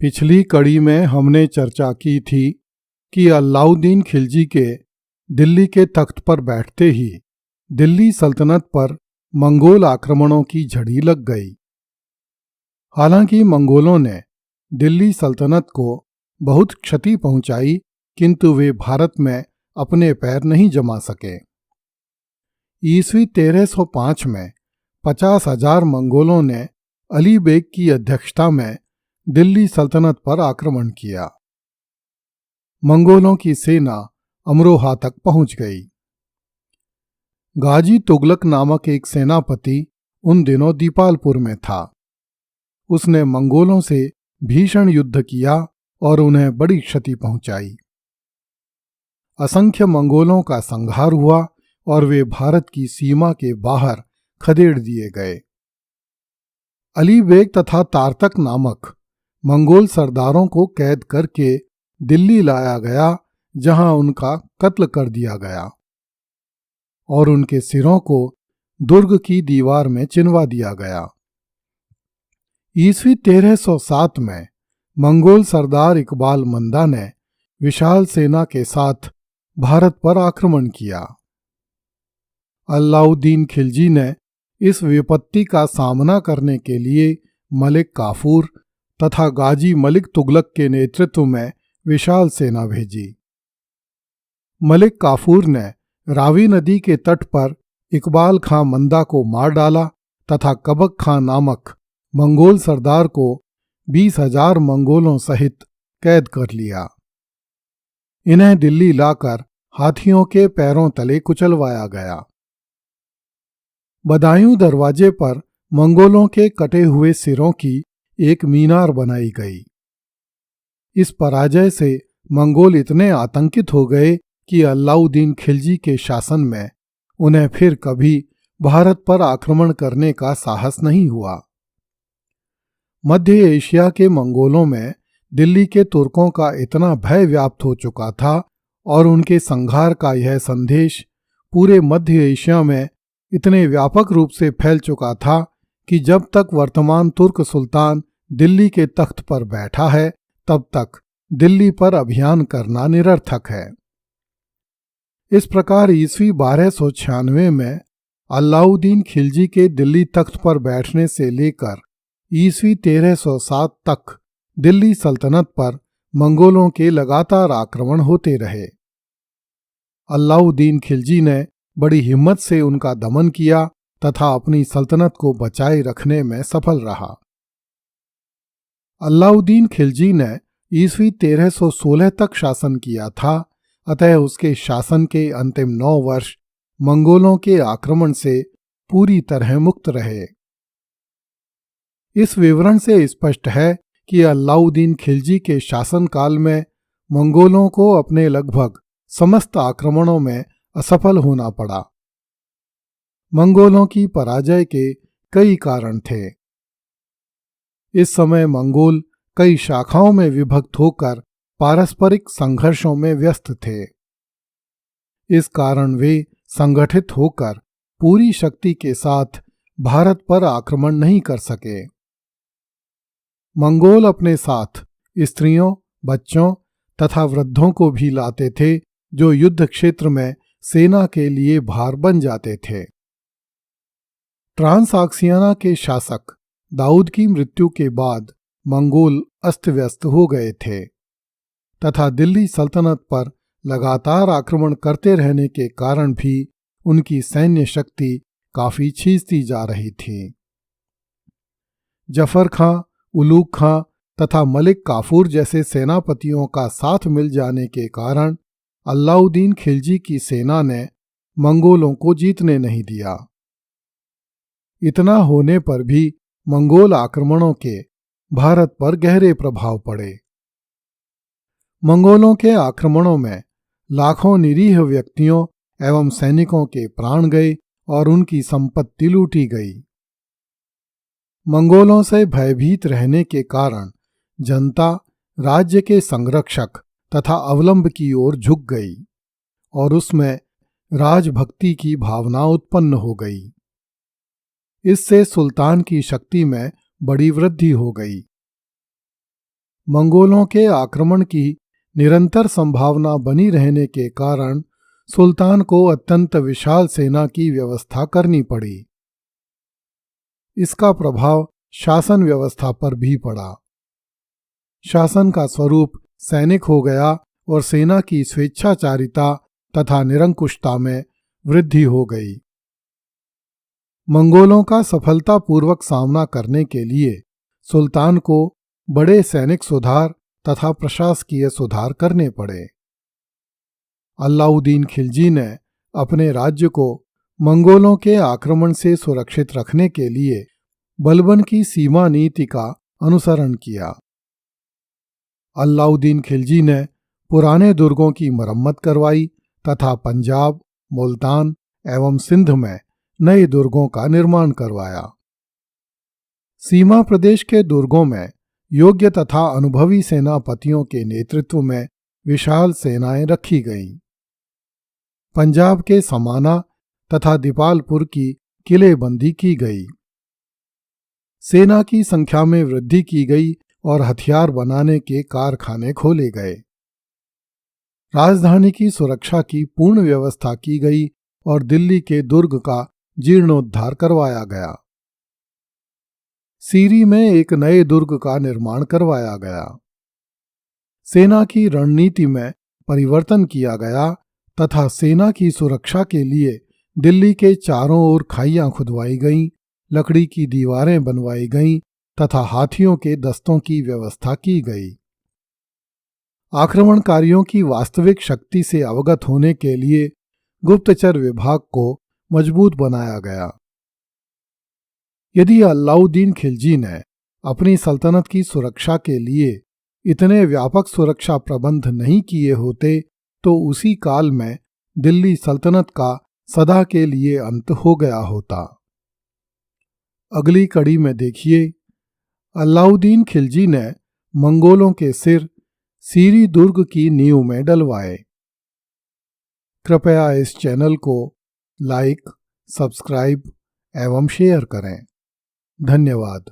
पिछली कड़ी में हमने चर्चा की थी कि अलाउद्दीन खिलजी के दिल्ली के तख्त पर बैठते ही दिल्ली सल्तनत पर मंगोल आक्रमणों की झड़ी लग गई। हालांकि मंगोलों ने दिल्ली सल्तनत को बहुत क्षति पहुंचाई, किंतु वे भारत में अपने पैर नहीं जमा सके। ईस्वी 1305 में 50,000 मंगोलों ने अली बेग की अध्यक्षता में दिल्ली सल्तनत पर आक्रमण किया। मंगोलों की सेना अमरोहा तक पहुंच गई। गाजी तुगलक नामक एक सेनापति उन दिनों दीपालपुर में था। उसने मंगोलों से भीषण युद्ध किया और उन्हें बड़ी क्षति पहुंचाई। असंख्य मंगोलों का संहार हुआ और वे भारत की सीमा के बाहर खदेड़ दिए गए। अली बेग तथा तारतक नामक मंगोल सरदारों को कैद करके दिल्ली लाया गया, जहां उनका कत्ल कर दिया गया और उनके सिरों को दुर्ग की दीवार में चिनवा दिया गया। ईस्वी 1307 में मंगोल सरदार इकबाल मंदा ने विशाल सेना के साथ भारत पर आक्रमण किया। अलाउद्दीन खिलजी ने इस विपत्ति का सामना करने के लिए मलिक काफूर तथा गाजी मलिक तुगलक के नेतृत्व में विशाल सेना भेजी। मलिक काफूर ने रावी नदी के तट पर इकबाल खां मंदा को मार डाला तथा कबक खां नामक मंगोल सरदार को 20,000 मंगोलों सहित कैद कर लिया। इन्हें दिल्ली लाकर हाथियों के पैरों तले कुचलवाया गया। बदायूं दरवाजे पर मंगोलों के कटे हुए सिरों की एक मीनार बनाई गई। इस पराजय से मंगोल इतने आतंकित हो गए कि अलाउद्दीन खिलजी के शासन में उन्हें फिर कभी भारत पर आक्रमण करने का साहस नहीं हुआ। मध्य एशिया के मंगोलों में दिल्ली के तुर्कों का इतना भय व्याप्त हो चुका था और उनके संहार का यह संदेश पूरे मध्य एशिया में इतने व्यापक रूप से फैल चुका था कि जब तक वर्तमान तुर्क सुल्तान दिल्ली के तख्त पर बैठा है, तब तक दिल्ली पर अभियान करना निरर्थक है। इस प्रकार ईस्वी 1296 में अलाउद्दीन खिलजी के दिल्ली तख्त पर बैठने से लेकर ईस्वी 1307 तक दिल्ली सल्तनत पर मंगोलों के लगातार आक्रमण होते रहे। अलाउद्दीन खिलजी ने बड़ी हिम्मत से उनका दमन किया तथा अपनी सल्तनत को बचाए रखने में सफल रहा। अलाउद्दीन खिलजी ने ईस्वी 1316 तक शासन किया था, अतः उसके शासन के अंतिम 9 वर्ष मंगोलों के आक्रमण से पूरी तरह मुक्त रहे। इस विवरण से स्पष्ट है कि अलाउद्दीन खिलजी के शासनकाल में मंगोलों को अपने लगभग समस्त आक्रमणों में असफल होना पड़ा। मंगोलों की पराजय के कई कारण थे। इस समय मंगोल कई शाखाओं में विभक्त होकर पारस्परिक संघर्षों में व्यस्त थे। इस कारण वे संगठित होकर पूरी शक्ति के साथ भारत पर आक्रमण नहीं कर सके। मंगोल अपने साथ स्त्रियों, बच्चों तथा वृद्धों को भी लाते थे, जो युद्ध क्षेत्र में सेना के लिए भार बन जाते थे। ट्रांसआक्सियाना के शासक दाऊद की मृत्यु के बाद मंगोल अस्त व्यस्त हो गए थे तथा दिल्ली सल्तनत पर लगातार आक्रमण करते रहने के कारण भी उनकी सैन्य शक्ति काफी छींचती जा रही थी। जफर खां, उलूग खां तथा मलिक काफूर जैसे सेनापतियों का साथ मिल जाने के कारण अलाउद्दीन खिलजी की सेना ने मंगोलों को जीतने नहीं दिया। इतना होने पर भी मंगोल आक्रमणों के भारत पर गहरे प्रभाव पड़े। मंगोलों के आक्रमणों में लाखों निरीह व्यक्तियों एवं सैनिकों के प्राण गए और उनकी संपत्ति लूटी गई। मंगोलों से भयभीत रहने के कारण जनता राज्य के संरक्षक तथा अवलंब की ओर झुक गई और उसमें राजभक्ति की भावना उत्पन्न हो गई। इससे सुल्तान की शक्ति में बड़ी वृद्धि हो गई। मंगोलों के आक्रमण की निरंतर संभावना बनी रहने के कारण सुल्तान को अत्यंत विशाल सेना की व्यवस्था करनी पड़ी। इसका प्रभाव शासन व्यवस्था पर भी पड़ा। शासन का स्वरूप सैनिक हो गया और सेना की स्वेच्छाचारिता तथा निरंकुशता में वृद्धि हो गई। मंगोलों का सफलतापूर्वक सामना करने के लिए सुल्तान को बड़े सैनिक सुधार तथा प्रशासकीय सुधार करने पड़े। अलाउद्दीन खिलजी ने अपने राज्य को मंगोलों के आक्रमण से सुरक्षित रखने के लिए बलबन की सीमा नीति का अनुसरण किया। अलाउद्दीन खिलजी ने पुराने दुर्गों की मरम्मत करवाई तथा पंजाब, मुल्तान एवं सिंध में नए दुर्गों का निर्माण करवाया। सीमा प्रदेश के दुर्गों में योग्य तथा अनुभवी सेनापतियों के नेतृत्व में विशाल सेनाएं रखी गईं। पंजाब के समाना तथा दीपालपुर की किलेबंदी की गई। सेना की संख्या में वृद्धि की गई और हथियार बनाने के कारखाने खोले गए। राजधानी की सुरक्षा की पूर्ण व्यवस्था की गई और दिल्ली के दुर्ग का जीर्णोद्धार करवाया गया। सीरी में एक नए दुर्ग का निर्माण करवाया गया। सेना की रणनीति में परिवर्तन किया गया तथा सेना की सुरक्षा के लिए दिल्ली के चारों ओर खाइयां खुदवाई गईं, लकड़ी की दीवारें बनवाई गईं तथा हाथियों के दस्तों की व्यवस्था की गई। आक्रमणकारियों की वास्तविक शक्ति से अवगत होने के लिए गुप्तचर विभाग को मजबूत बनाया गया। यदि अलाउद्दीन खिलजी ने अपनी सल्तनत की सुरक्षा के लिए इतने व्यापक सुरक्षा प्रबंध नहीं किए होते तो उसी काल में दिल्ली सल्तनत का सदा के लिए अंत हो गया होता। अगली कड़ी में देखिए, अलाउद्दीन खिलजी ने मंगोलों के सिर सीरी दुर्ग की नींव में डलवाए। कृपया इस चैनल को लाइक, सब्सक्राइब एवं शेयर करें। धन्यवाद।